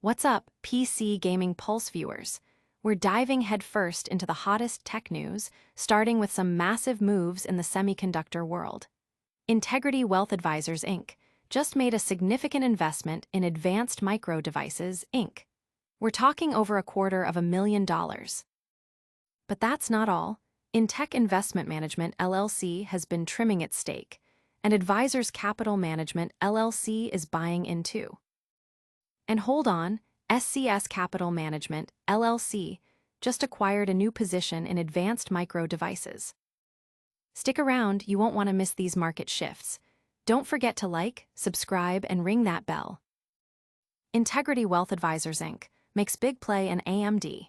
What's up, PC Gaming Pulse viewers? We're diving headfirst into the hottest tech news, starting with some massive moves in the semiconductor world. Integrity Wealth Advisors, Inc. just made a significant investment in Advanced Micro Devices, Inc. We're talking over $250,000. But that's not all. Intech Investment Management LLC has been trimming its stake, and Advisors Capital Management LLC is buying in too. And hold on, SCS Capital Management LLC just acquired a new position in Advanced Micro Devices. Stick around, you won't want to miss these market shifts. Don't forget to like, subscribe, and ring that bell. Integrity Wealth Advisors, Inc. makes big play in AMD.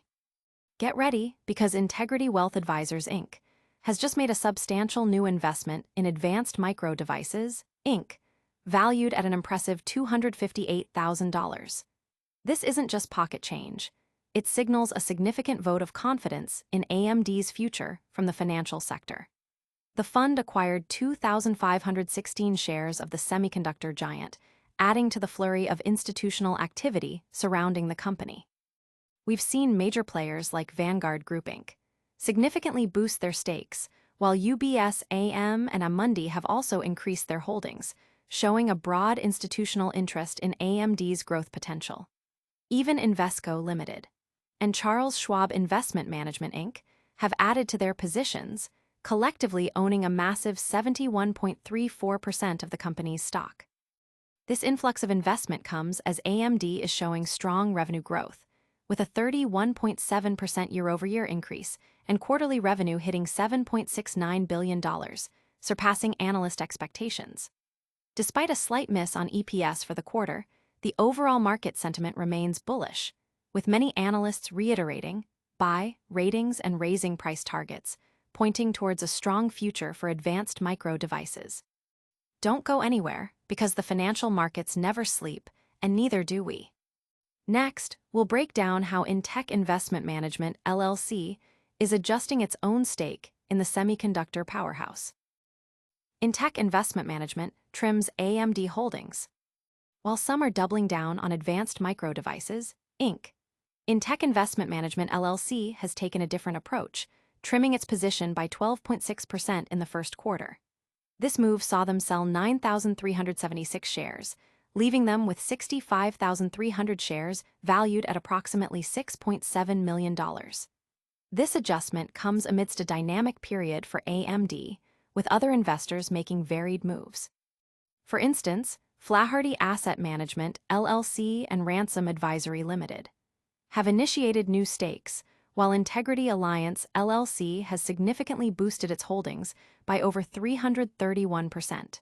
Get ready, because Integrity Wealth Advisors, Inc. has just made a substantial new investment in Advanced Micro Devices, Inc., valued at an impressive $258,000. This isn't just pocket change. It signals a significant vote of confidence in AMD's future from the financial sector. The fund acquired 2,516 shares of the semiconductor giant, adding to the flurry of institutional activity surrounding the company. We've seen major players like Vanguard Group Inc. significantly boost their stakes, while UBS AM and Amundi have also increased their holdings, showing a broad institutional interest in AMD's growth potential. Even Invesco Limited and Charles Schwab Investment Management Inc. have added to their positions, collectively owning a massive 71.34% of the company's stock. This influx of investment comes as AMD is showing strong revenue growth, with a 31.7% year-over-year increase and quarterly revenue hitting $7.69 billion, surpassing analyst expectations. Despite a slight miss on EPS for the quarter, the overall market sentiment remains bullish, with many analysts reiterating buy ratings and raising price targets, pointing towards a strong future for Advanced Micro Devices. Don't go anywhere, because the financial markets never sleep, and neither do we. Next, we'll break down how Intech Investment Management LLC is adjusting its own stake in the semiconductor powerhouse. Intech Investment Management trims AMD holdings. While some are doubling down on Advanced Micro Devices, Inc., Intech Investment Management LLC has taken a different approach, trimming its position by 12.6% in the first quarter. This move saw them sell 9,376 shares, leaving them with 65,300 shares valued at approximately $6.7 million. This adjustment comes amidst a dynamic period for AMD, with other investors making varied moves. For instance, Flaherty Asset Management LLC and Ransom Advisory Limited have initiated new stakes, while Integrity Alliance LLC has significantly boosted its holdings by over 331%.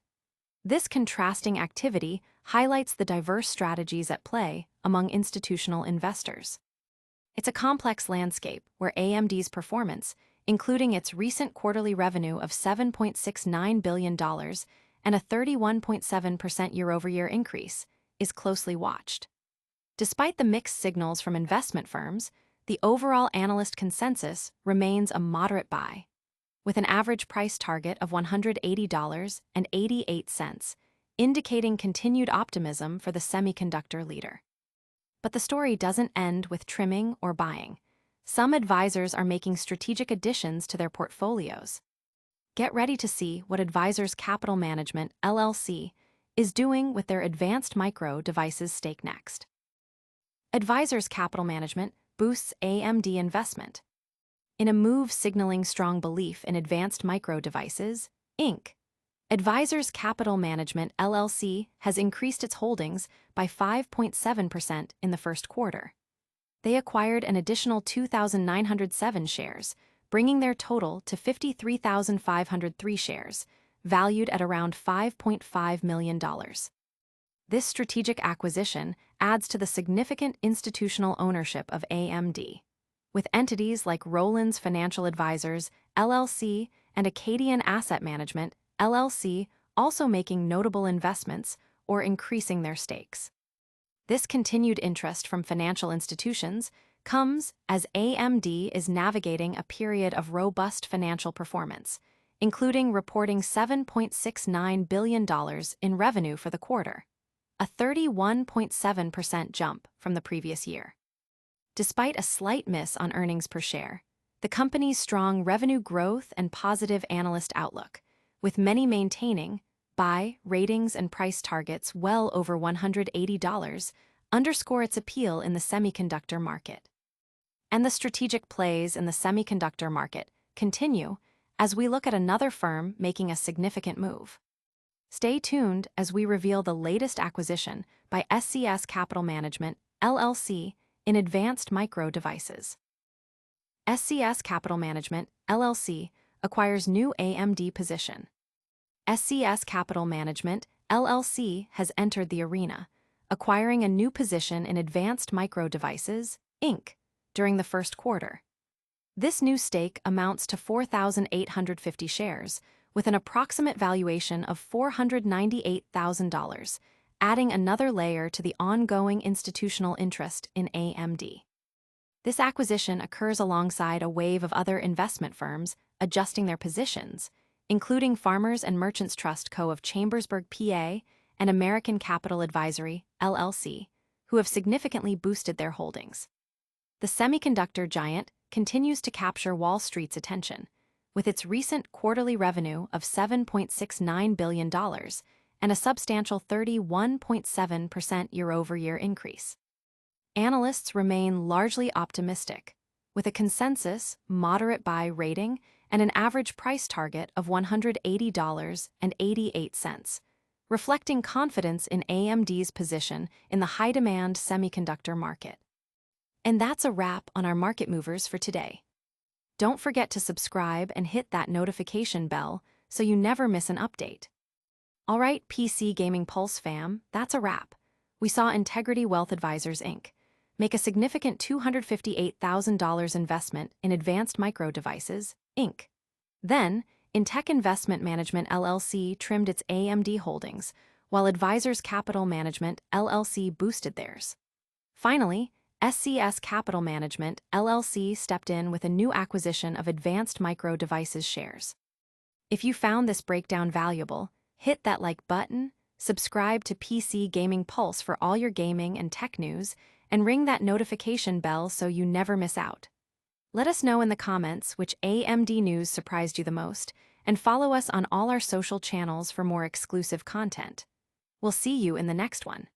This contrasting activity highlights the diverse strategies at play among institutional investors. It's a complex landscape where AMD's performance, including its recent quarterly revenue of $7.69 billion and a 31.7% year-over-year increase, is closely watched. Despite the mixed signals from investment firms, the overall analyst consensus remains a moderate buy, with an average price target of $180.88, indicating continued optimism for the semiconductor leader. But the story doesn't end with trimming or buying. Some advisors are making strategic additions to their portfolios. Get ready to see what Advisors Capital Management LLC is doing with their Advanced Micro Devices stake next. Advisors Capital Management boosts AMD investment. In a move signaling strong belief in Advanced Micro Devices, Inc., Advisors Capital Management LLC has increased its holdings by 5.7% in the first quarter. They acquired an additional 2,907 shares, bringing their total to 53,503 shares, valued at around $5.5 million. This strategic acquisition adds to the significant institutional ownership of AMD, with entities like Rollins Financial Advisors, LLC, and Acadian Asset Management, LLC, also making notable investments or increasing their stakes. This continued interest from financial institutions comes as AMD is navigating a period of robust financial performance, including reporting $7.69 billion in revenue for the quarter. a 31.7% jump from the previous year. Despite a slight miss on earnings per share, the company's strong revenue growth and positive analyst outlook, with many maintaining buy ratings and price targets well over $180, underscore its appeal in the semiconductor market. And the strategic plays in the semiconductor market continue as we look at another firm making a significant move. Stay tuned as we reveal the latest acquisition by SCS Capital Management LLC in advanced micro devices. SCS Capital Management LLC acquires new AMD position. SCS Capital Management LLC has entered the arena, acquiring a new position in Advanced Micro Devices, Inc., during the first quarter. This new stake amounts to 4,850 shares, with an approximate valuation of $498,000, adding another layer to the ongoing institutional interest in AMD. This acquisition occurs alongside a wave of other investment firms adjusting their positions, including Farmers and Merchants Trust Co. of Chambersburg, PA, and American Capital Advisory, LLC, who have significantly boosted their holdings. The semiconductor giant continues to capture Wall Street's attention, with its recent quarterly revenue of $7.69 billion and a substantial 31.7% year-over-year increase. Analysts remain largely optimistic, with a consensus moderate buy rating and an average price target of $180.88, reflecting confidence in AMD's position in the high-demand semiconductor market. And that's a wrap on our market movers for today. Don't forget to subscribe and hit that notification bell so you never miss an update. All right, PC Gaming Pulse fam, that's a wrap. We saw Integrity Wealth Advisors, Inc. make a significant $258,000 investment in Advanced Micro Devices, Inc. Then, Intech Investment Management LLC trimmed its AMD holdings, while Advisors Capital Management LLC boosted theirs. Finally, SCS Capital Management LLC stepped in with a new acquisition of Advanced Micro Devices shares. If you found this breakdown valuable, hit that like button, subscribe to PC Gaming Pulse for all your gaming and tech news, and ring that notification bell so you never miss out. Let us know in the comments which AMD news surprised you the most, and follow us on all our social channels for more exclusive content. We'll see you in the next one.